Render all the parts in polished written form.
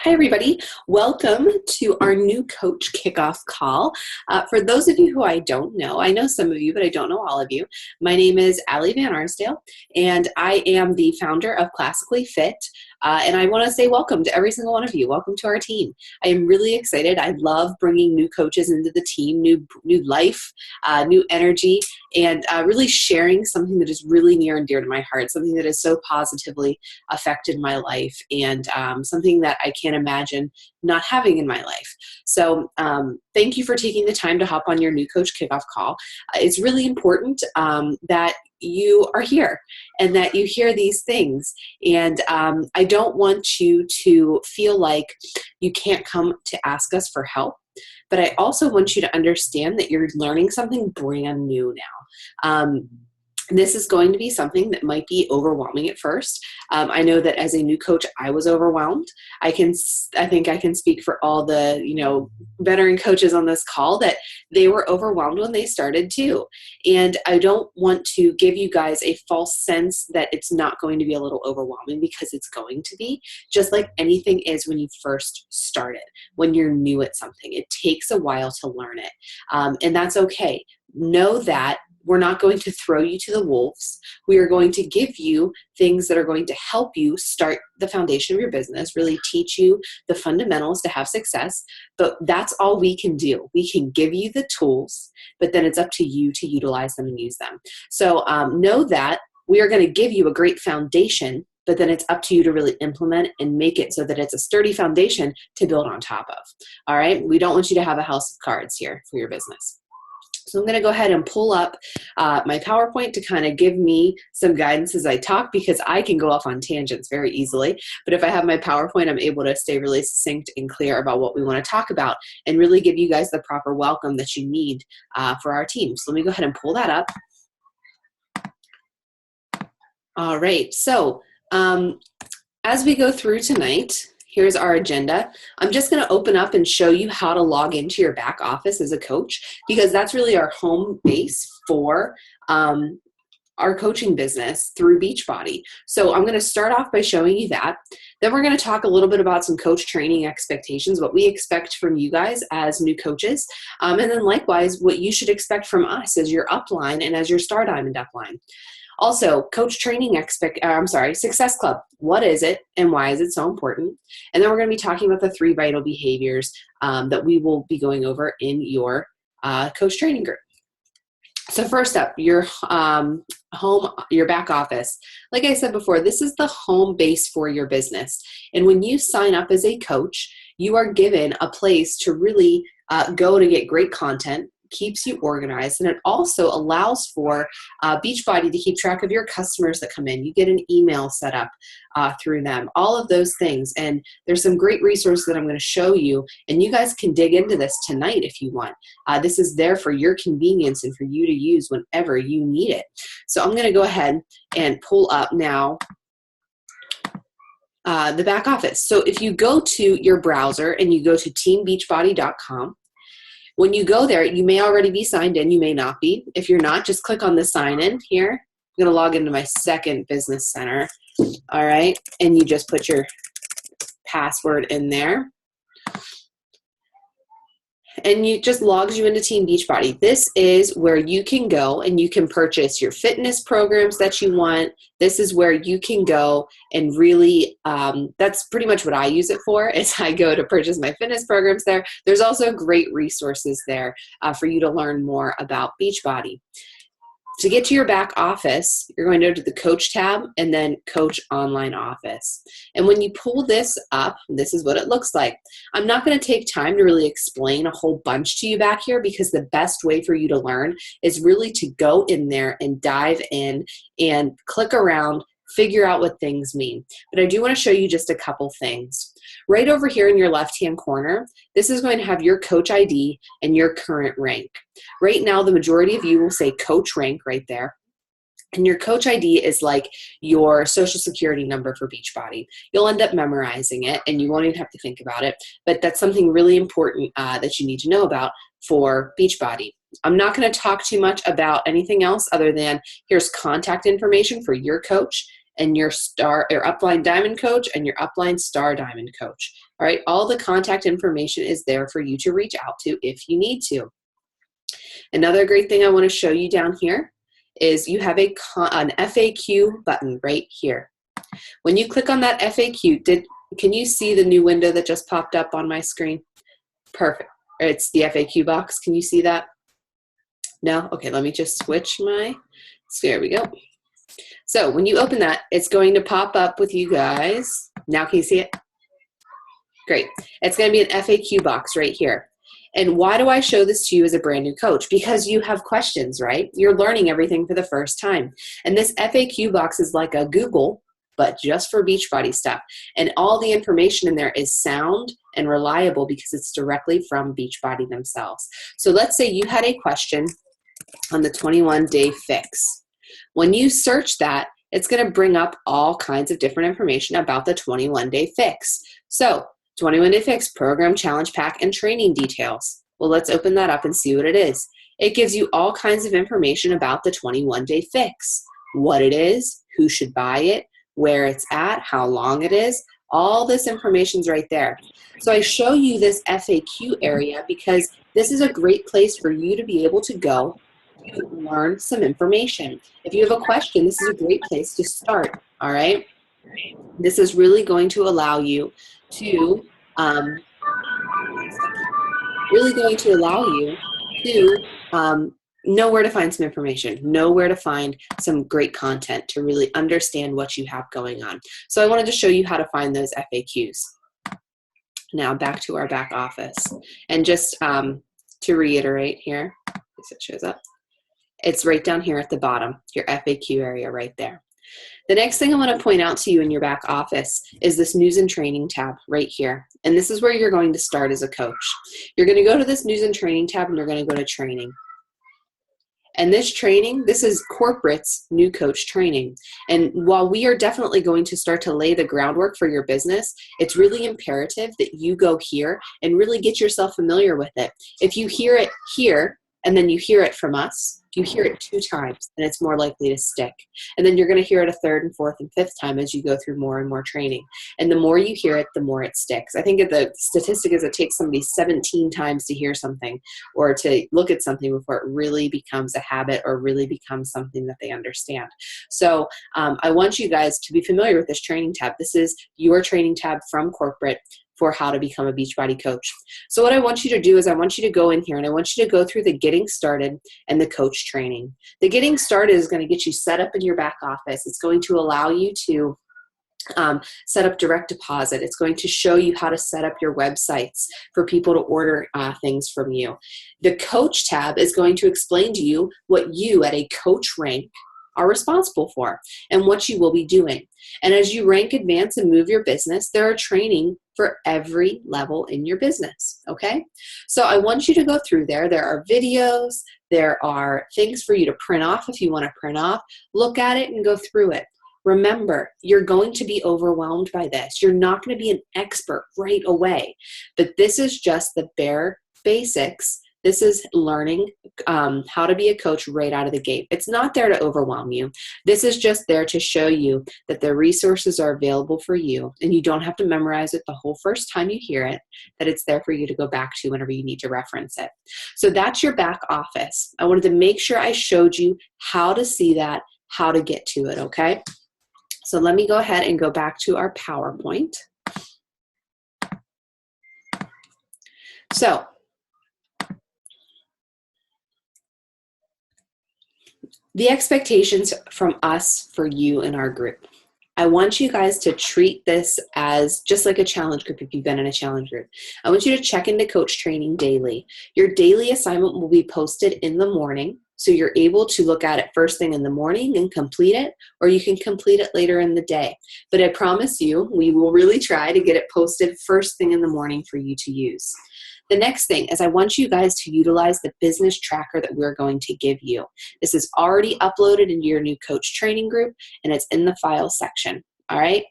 Hi, everybody. Welcome to our new coach kickoff call. For those of you who I don't know, I know some of you, but I don't know all of you. My name is Allie Van Arsdale, and I am the founder of Classically Fit. And I want to say welcome to every single one of you. Welcome to our team. I am really excited. I love bringing new coaches into the team, new life, new energy, and really sharing something that is really near and dear to my heart, something that has so positively affected my life, and something that I can't imagine not having in my life. So thank you for taking the time to hop on your new coach kickoff call. It's really important that you are here and that you hear these things. And I don't want you to feel like you can't come to ask us for help, but I also want you to understand that you're learning something brand new now. This is going to be something that might be overwhelming at first. I know that as a new coach, I was overwhelmed. I think I can speak for all the, veteran coaches on this call that they were overwhelmed when they started too. And I don't want to give you guys a false sense that it's not going to be a little overwhelming, because it's going to be, just like anything is when you first started, when you're new at something. It takes a while to learn it. And that's okay. Know that we're not going to throw you to the wolves. We are going to give you things that are going to help you start the foundation of your business, really teach you the fundamentals to have success. But that's all we can do. We can give you the tools, but then it's up to you to utilize them and use them. So know that we are going to give you a great foundation, but then it's up to you to really implement and make it so that it's a sturdy foundation to build on top of. All right? We don't want you to have a house of cards here for your business. So I'm going to go ahead and pull up my PowerPoint to kind of give me some guidance as I talk, because I can go off on tangents very easily. But if I have my PowerPoint, I'm able to stay really succinct and clear about what we want to talk about and really give you guys the proper welcome that you need for our team. So let me go ahead and pull that up. All right. So as we go through tonight, here's our agenda. I'm just going to open up and show you how to log into your back office as a coach, because that's really our home base for our coaching business through Beachbody. So I'm going to start off by showing you that. Then we're going to talk a little bit about some coach training expectations, what we expect from you guys as new coaches, and then likewise what you should expect from us as your upline and as your Star Diamond upline. Also, coach training Success Club. What is it and why is it so important? And then we're going to be talking about the 3 vital behaviors that we will be going over in your coach training group. So first up, your your back office. Like I said before, this is the home base for your business. And when you sign up as a coach, you are given a place to really go to get great content, keeps you organized, and it also allows for Beachbody to keep track of your customers that come in. You get an email set up through them, all of those things. And there's some great resources that I'm going to show you, and you guys can dig into this tonight if you want. This is there for your convenience and for you to use whenever you need it. So I'm going to go ahead and pull up now the back office. So if you go to your browser and you go to teambeachbody.com, when you go there, you may already be signed in, you may not be. If you're not, just click on the sign in here. I'm going to log into my second business center. All right. And you just put your password in there. And it just logs you into Team Beachbody. This is where you can go and you can purchase your fitness programs that you want. This is where you can go and really, that's pretty much what I use it for, is I go to purchase my fitness programs there. There's also great resources there for you to learn more about Beachbody. To get to your back office, you're going to go to the Coach tab and then Coach Online Office. And when you pull this up, this is what it looks like. I'm not going to take time to really explain a whole bunch to you back here, because the best way for you to learn is really to go in there and dive in and click around, figure out what things mean. But I do want to show you just a couple things. Right over here in your left-hand corner, this is going to have your coach ID and your current rank. Right now, the majority of you will say coach rank right there. And your coach ID is like your social security number for Beachbody. You'll end up memorizing it and you won't even have to think about it. But that's something really important that you need to know about for Beachbody. I'm not going to talk too much about anything else other than here's contact information for your coach and your upline diamond coach and your upline star diamond coach. All right, all the contact information is there for you to reach out to if you need to. Another great thing I want to show you down here is you have an FAQ button right here. When you click on that FAQ, can you see the new window that just popped up on my screen? Perfect. It's the FAQ box. Can you see that? No? Okay, let me just switch so there we go. So when you open that, it's going to pop up with you guys. Now can you see it? Great. It's going to be an FAQ box right here. And why do I show this to you as a brand new coach? Because you have questions, right? You're learning everything for the first time. And this FAQ box is like a Google, but just for Beachbody stuff. And all the information in there is sound and reliable because it's directly from Beachbody themselves. So let's say you had a question on the 21-day fix. When you search that, it's going to bring up all kinds of different information about the 21-day fix. So 21-day fix, program, challenge pack, and training details. Well, let's open that up and see what it is. It gives you all kinds of information about the 21-day fix, what it is, who should buy it, where it's at, how long it is. All this information's right there. So I show you this FAQ area because this is a great place for you to be able to go to learn some information. If you have a question, this is a great place to start, all right? This is really going to allow you to know where to find some information, know where to find some great content to really understand what you have going on. So I wanted to show you how to find those FAQs. Now back to our back office. And just to reiterate here, as it shows up, it's right down here at the bottom, your FAQ area right there. The next thing I want to point out to you in your back office is this news and training tab right here. And this is where you're going to start as a coach. You're going to go to this news and training tab and you're going to go to training. And this training, this is corporate's new coach training. And while we are definitely going to start to lay the groundwork for your business, it's really imperative that you go here and really get yourself familiar with it. If you hear it here and then you hear it from us, you hear it 2 times, and it's more likely to stick. And then you're going to hear it a 3rd and 4th and 5th time as you go through more and more training. And the more you hear it, the more it sticks. I think the statistic is it takes somebody 17 times to hear something or to look at something before it really becomes a habit or really becomes something that they understand. So I want you guys to be familiar with this training tab. This is your training tab from corporate for how to become a Beachbody coach. So what I want you to do is I want you to go in here and I want you to go through the getting started and the coach training. The getting started is going to get you set up in your back office. It's going to allow you to set up direct deposit. It's going to show you how to set up your websites for people to order things from you. The coach tab is going to explain to you what you at a coach rank are responsible for and what you will be doing. And as you rank, advance, and move your business, there are training for every level in your business, okay? So I want you to go through there. There are videos, there are things for you to print off if you want to print off. Look at it and go through it. Remember, you're going to be overwhelmed by this. You're not going to be an expert right away, but this is just the bare basics. This is learning how to be a coach right out of the gate. It's not there to overwhelm you. This is just there to show you that the resources are available for you and you don't have to memorize it the whole first time you hear it, that it's there for you to go back to whenever you need to reference it. So that's your back office. I wanted to make sure I showed you how to see that, how to get to it, okay? So let me go ahead and go back to our PowerPoint. So the expectations from us for you in our group. I want you guys to treat this as just like a challenge group if you've been in a challenge group. I want you to check into coach training daily. Your daily assignment will be posted in the morning, so you're able to look at it first thing in the morning and complete it, or you can complete it later in the day. But I promise you, we will really try to get it posted first thing in the morning for you to use. The next thing is I want you guys to utilize the business tracker that we're going to give you. This is already uploaded into your new coach training group and it's in the file section. All right.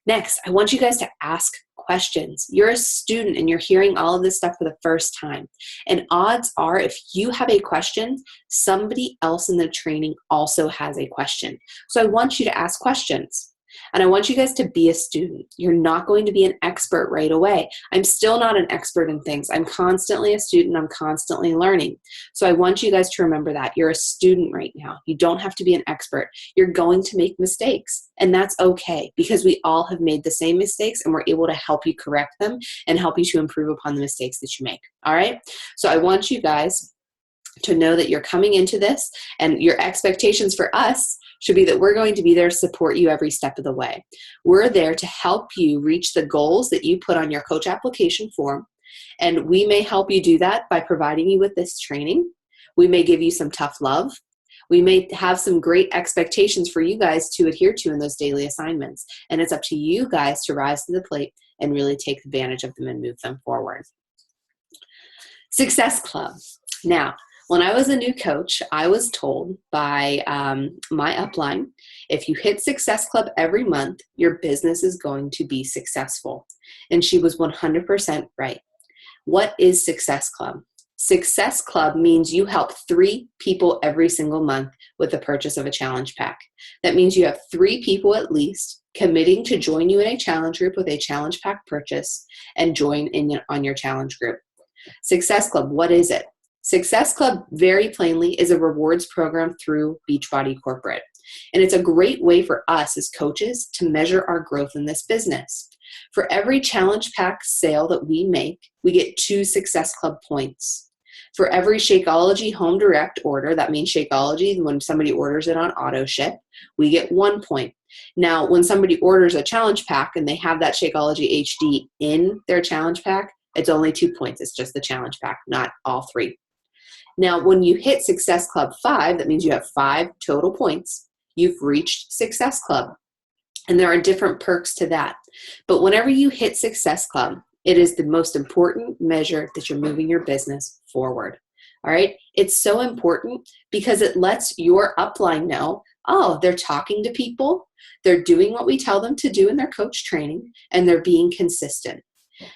Next, I want you guys to ask questions. You're a student and you're hearing all of this stuff for the first time. And odds are if you have a question, somebody else in the training also has a question. So I want you to ask questions. And I want you guys to be a student. You're not going to be an expert right away. I'm still not an expert in things. I'm constantly a student. I'm constantly learning. So I want you guys to remember that. You're a student right now. You don't have to be an expert. You're going to make mistakes. And that's okay, because we all have made the same mistakes, and we're able to help you correct them and help you to improve upon the mistakes that you make. All right? So I want you guys to know that you're coming into this, and your expectations for us should be that we're going to be there to support you every step of the way. We're there to help you reach the goals that you put on your coach application form, and we may help you do that by providing you with this training. We may give you some tough love. We may have some great expectations for you guys to adhere to in those daily assignments, and it's up to you guys to rise to the plate and really take advantage of them and move them forward. Success Club. Now, when I was a new coach, I was told by my upline, if you hit Success Club every month, your business is going to be successful. And she was 100% right. What is Success Club? Success Club means you help 3 people every single month with the purchase of a challenge pack. That means you have 3 people at least committing to join you in a challenge group with a challenge pack purchase and join in on your challenge group. Success Club, what is it? Success Club, very plainly, is a rewards program through Beachbody Corporate. And it's a great way for us as coaches to measure our growth in this business. For every challenge pack sale that we make, we get 2 Success Club points. For every Shakeology home direct order, that means Shakeology, when somebody orders it on auto ship, we get 1 point. Now, when somebody orders a challenge pack and they have that Shakeology HD in their challenge pack, it's only 2 points. It's just the challenge pack, not all 3. Now, when you hit Success Club 5, that means you have 5 total points. You've reached Success Club. And there are different perks to that. But whenever you hit Success Club, it is the most important measure that you're moving your business forward. All right? It's so important because it lets your upline know, oh, they're talking to people, they're doing what we tell them to do in their coach training, and they're being consistent.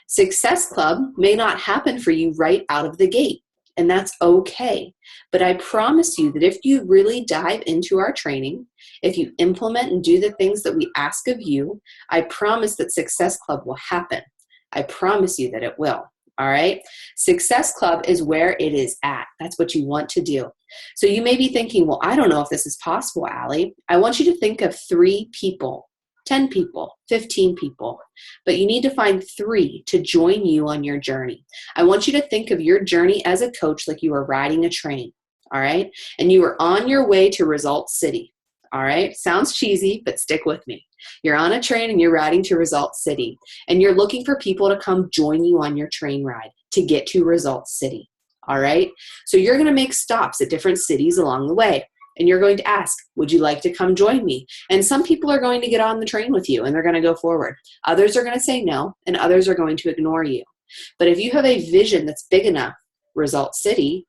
Success Club may not happen for you right out of the gate. And that's okay. But I promise you that if you really dive into our training, if you implement and do the things that we ask of you, I promise that Success Club will happen. I promise you that it will. All right? Success Club is where it is at. That's what you want to do. So you may be thinking, well, I don't know if this is possible, Allie. I want you to think of 3 people, 10 people, 15 people, but you need to find 3 to join you on your journey. I want you to think of your journey as a coach like you are riding a train, all right? And you are on your way to Result City, all right? Sounds cheesy, but stick with me. You're on a train and you're riding to Result City, and you're looking for people to come join you on your train ride to get to Result City, all right? So you're going to make stops at different cities along the way. And you're going to ask, would you like to come join me? And some people are going to get on the train with you and they're going to go forward. Others are going to say no, and others are going to ignore you. But if you have a vision that's big enough, Result City,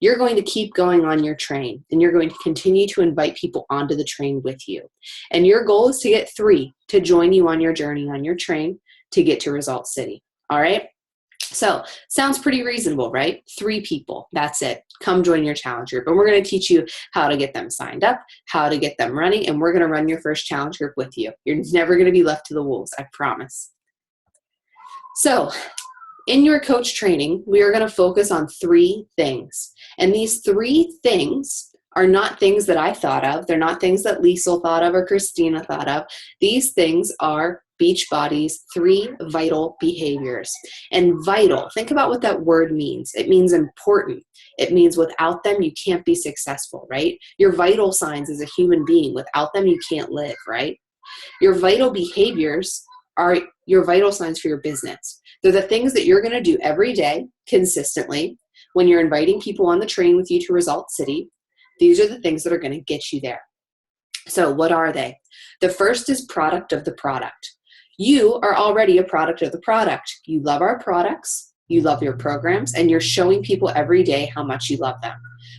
you're going to keep going on your train, and you're going to continue to invite people onto the train with you. And your goal is to get 3 to join you on your journey on your train to get to Result City. All right? So sounds pretty reasonable, right? 3 people, that's it. Come join your challenge group. And we're going to teach you how to get them signed up, how to get them running, and we're going to run your first challenge group with you. You're never going to be left to the wolves, I promise. So in your coach training, we are going to focus on 3 things. And these 3 things are not things that I thought of. They're not things that Liesl thought of or Christina thought of. These things are Beachbody's 3 vital behaviors. And vital, think about what that word means. It means important. It means without them, you can't be successful, right? Your vital signs as a human being. Without them, you can't live, right? Your vital behaviors are your vital signs for your business. They're the things that you're going to do every day consistently when you're inviting people on the train with you to Result City. These are the things that are going to get you there. So what are they? The first is product of the product. You are already a product of the product. You love our products, you love your programs, and you're showing people every day how much you love them.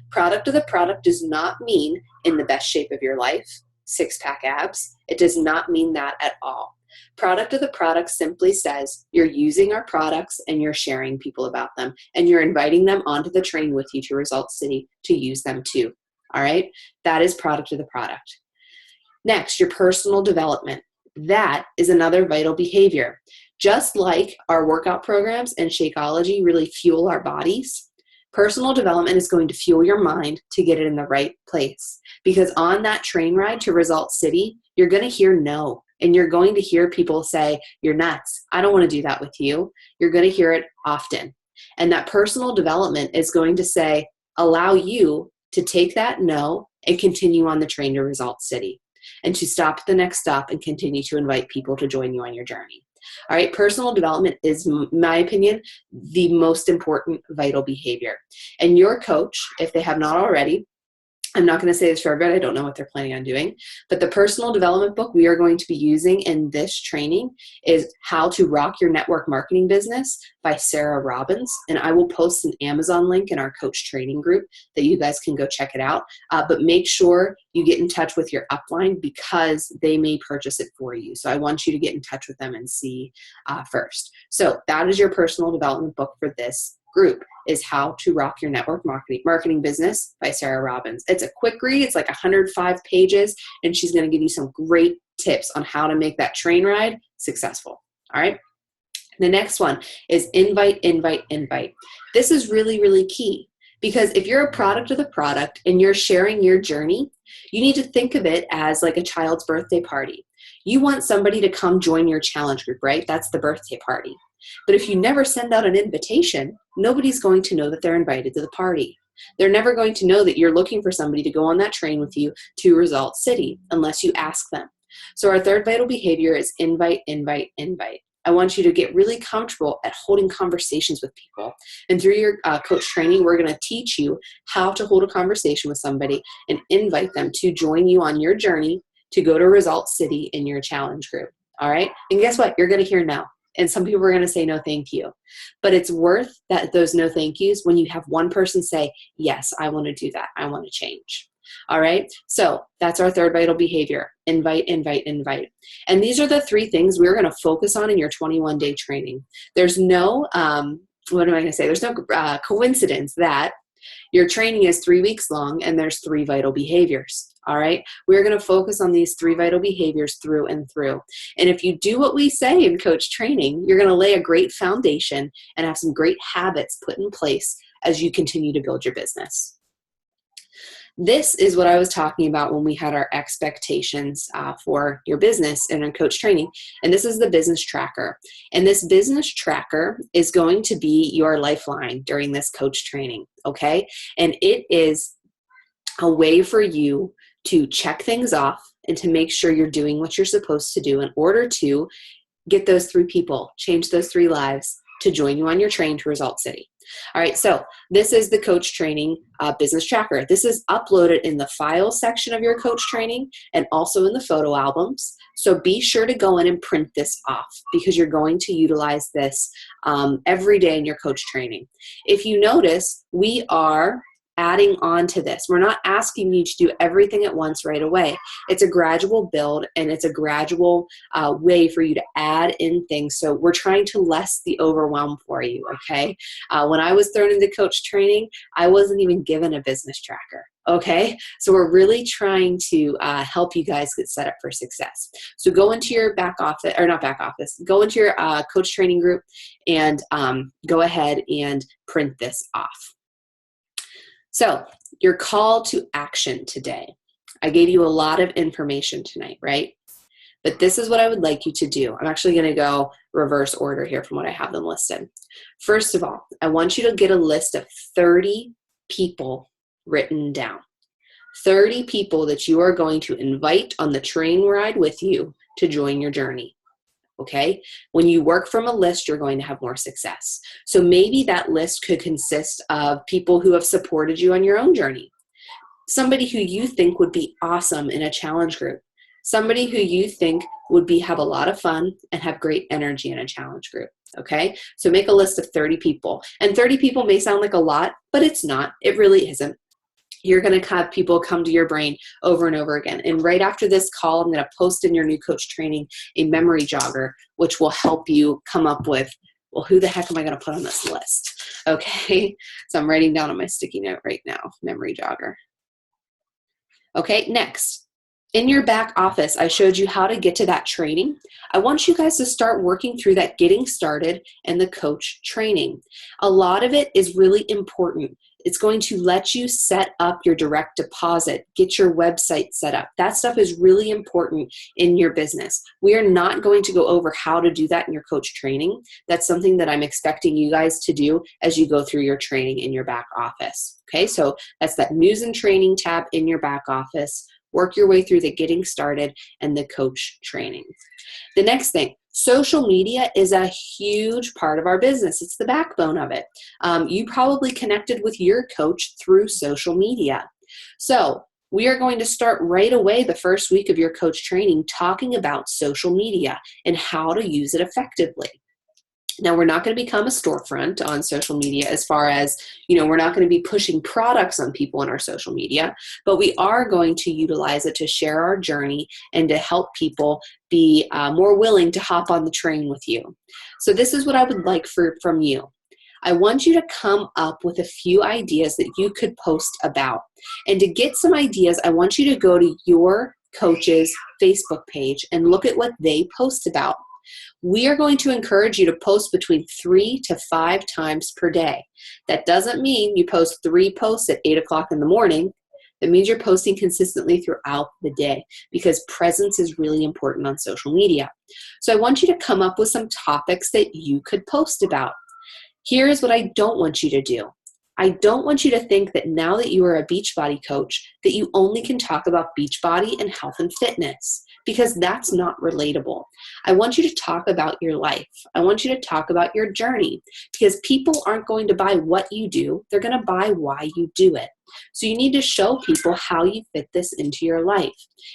Product of the product does not mean in the best shape of your life, 6-pack abs. It does not mean that at all. Product of the product simply says you're using our products and you're sharing people about them, and you're inviting them onto the train with you to Result City to use them too. All right? That is product of the product. Next, your personal development. That is another vital behavior. Just like our workout programs and Shakeology really fuel our bodies, personal development is going to fuel your mind to get it in the right place. Because on that train ride to Result City, you're going to hear no. And you're going to hear people say, you're nuts. I don't want to do that with you. You're going to hear it often. And that personal development is going to say, allow you to take that no and continue on the train to Result City, and to stop at the next stop and continue to invite people to join you on your journey. All right, personal development is, in my opinion, the most important vital behavior. And your coach, if they have not already, I'm not going to say this for everybody, I don't know what they're planning on doing, but the personal development book we are going to be using in this training is How to Rock Your Network Marketing Business by Sarah Robbins. And I will post an Amazon link in our coach training group that you guys can go check it out. But make sure you get in touch with your upline because they may purchase it for you. So I want you to get in touch with them and see first. So that is your personal development book for this group, is How to Rock Your Network Marketing Business by Sarah Robbins. It's a quick read. It's like 105 pages, and she's going to give you some great tips on how to make that train ride successful. All right. The next one is invite, invite, invite. This is really, really key, because if you're a product of the product and you're sharing your journey, you need to think of it as like a child's birthday party. You want somebody to come join your challenge group, right? That's the birthday party. But if you never send out an invitation, nobody's going to know that they're invited to the party. They're never going to know that you're looking for somebody to go on that train with you to Result City unless you ask them. So our third vital behavior is invite, invite, invite. I want you to get really comfortable at holding conversations with people. And through your coach training, we're going to teach you how to hold a conversation with somebody and invite them to join you on your journey to go to Result City in your challenge group. All right? And guess what? You're going to hear no. And some people are going to say no thank you. But it's worth those no thank yous when you have one person say, yes, I want to do that. I want to change. All right. So that's our third vital behavior. Invite, invite, invite. And these are the three things we're going to focus on in your 21-day training. There's no, what am I going to say? There's no coincidence that your training is 3 weeks long and there's 3 vital behaviors. All right. We're going to focus on these 3 vital behaviors through and through. And if you do what we say in coach training, you're going to lay a great foundation and have some great habits put in place as you continue to build your business. This is what I was talking about when we had our expectations for your business in a coach training. And this is the business tracker. And this business tracker is going to be your lifeline during this coach training, okay? And it is a way for you to check things off and to make sure you're doing what you're supposed to do in order to get those 3 people, change those 3 lives to join you on your train to Result City. All right, so this is the coach training business tracker. This is uploaded in the file section of your coach training and also in the photo albums. So be sure to go in and print this off because you're going to utilize this every day in your coach training. If you notice, we are adding on to this. We're not asking you to do everything at once right away. It's a gradual build and it's a gradual way for you to add in things. So we're trying to lessen the overwhelm for you, okay? When I was thrown into coach training, I wasn't even given a business tracker, okay? So we're really trying to help you guys get set up for success. So go into your back office, or not back office, go into your coach training group and go ahead and print this off. So your call to action today. I gave you a lot of information tonight, right? But this is what I would like you to do. I'm actually going to go reverse order here from what I have them listed. First of all, I want you to get a list of 30 people written down. 30 people that you are going to invite on the train ride with you to join your journey. Okay? When you work from a list, you're going to have more success. So maybe that list could consist of people who have supported you on your own journey. Somebody who you think would be awesome in a challenge group. Somebody who you think would have a lot of fun and have great energy in a challenge group. Okay? So make a list of 30 people. And 30 people may sound like a lot, but it's not. It really isn't. You're going to have people come to your brain over and over again. And right after this call, I'm going to post in your new coach training a memory jogger, which will help you come up with, well, who the heck am I going to put on this list? Okay, so I'm writing down on my sticky note right now, memory jogger. Okay, next, In your back office, I showed you how to get to that training. I want you guys to start working through that getting started and the coach training. A lot of it is really important. It's going to let you set up your direct deposit, get your website set up. That stuff is really important in your business. We are not going to go over how to do that in your coach training. That's something that I'm expecting you guys to do as you go through your training in your back office. Okay, so that's that news and training tab in your back office. Work your way through the getting started and the coach training. The next thing, social media is a huge part of our business. It's the backbone of it. You probably connected with your coach through social media. So we are going to start right away the first week of your coach training talking about social media and how to use it effectively. Now, we're not going to become a storefront on social media as far as, we're not going to be pushing products on people in our social media, but we are going to utilize it to share our journey and to help people be more willing to hop on the train with you. So this is what I would like from you. I want you to come up with a few ideas that you could post about. And to get some ideas, I want you to go to your coach's Facebook page and look at what they post about. We are going to encourage you to post between 3 to 5 times per day. That doesn't mean you post 3 posts at 8 o'clock in the morning. That means you're posting consistently throughout the day because presence is really important on social media. So I want you to come up with some topics that you could post about. Here is what I don't want you to do. I don't want you to think that now that you are a Beachbody coach that you only can talk about Beachbody and health and fitness, because that's not relatable. I want you to talk about your life. I want you to talk about your journey, because people aren't going to buy what you do. They're going to buy why you do it. So you need to show people how you fit this into your life.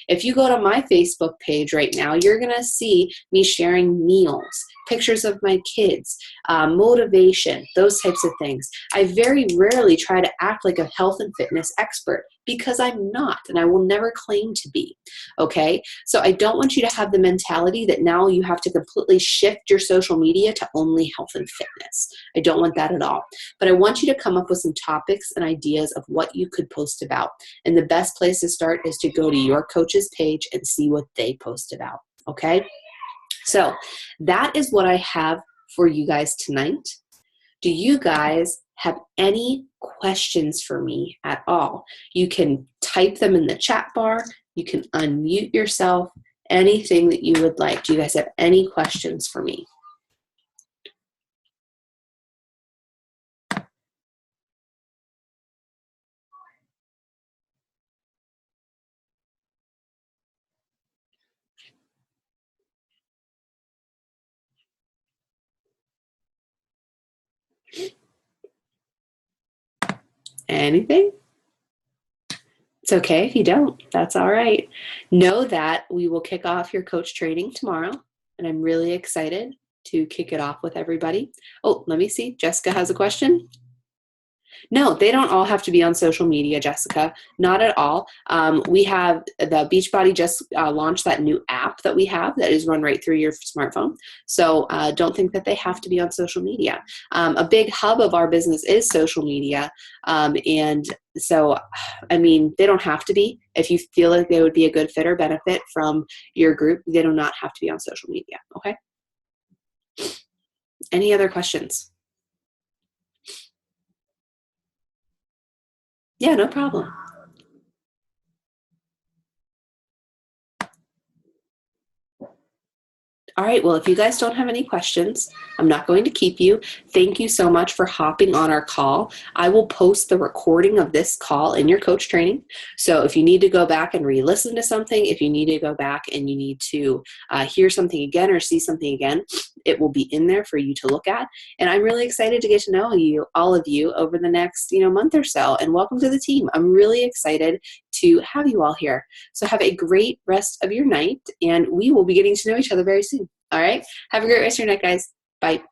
If you go to my Facebook page right now, you're going to see me sharing meals, pictures of my kids, motivation, those types of things. I very rarely try to act like a health and fitness expert because I'm not, and I will never claim to be, okay? So I don't want you to have the mentality that now you have to completely shift your social media to only health and fitness. I don't want that at all. But I want you to come up with some topics and ideas of what you could post about. And the best place to start is to go to your coach's page and see what they post about, okay? So that is what I have for you guys tonight. Do you guys have any questions for me at all? You can type them in the chat bar. You can unmute yourself, anything that you would like. Do you guys have any questions for me? Anything? It's okay if you don't. That's all right. Know that we will kick off your coach training tomorrow, and I'm really excited to kick it off with everybody. Oh, let me see. Jessica has a question. No, they don't all have to be on social media, Jessica. Not at all. We have the Beachbody just launched that new app that we have that is run right through your smartphone. So don't think that they have to be on social media. A big hub of our business is social media. And so, I mean, they don't have to be. If you feel like they would be a good fit or benefit from your group, they do not have to be on social media. Okay? Any other questions? Yeah, no problem. All right, well, if you guys don't have any questions, I'm not going to keep you. Thank you so much for hopping on our call. I will post the recording of this call in your coach training. So if you need to go back and re-listen to something, if you need to go back and you need to hear something again or see something again, it will be in there for you to look at. And I'm really excited to get to know you, all of you, over the next month or so. And welcome to the team. I'm really excited to have you all here. So have a great rest of your night, and we will be getting to know each other very soon. All right? Have a great rest of your night, guys. Bye.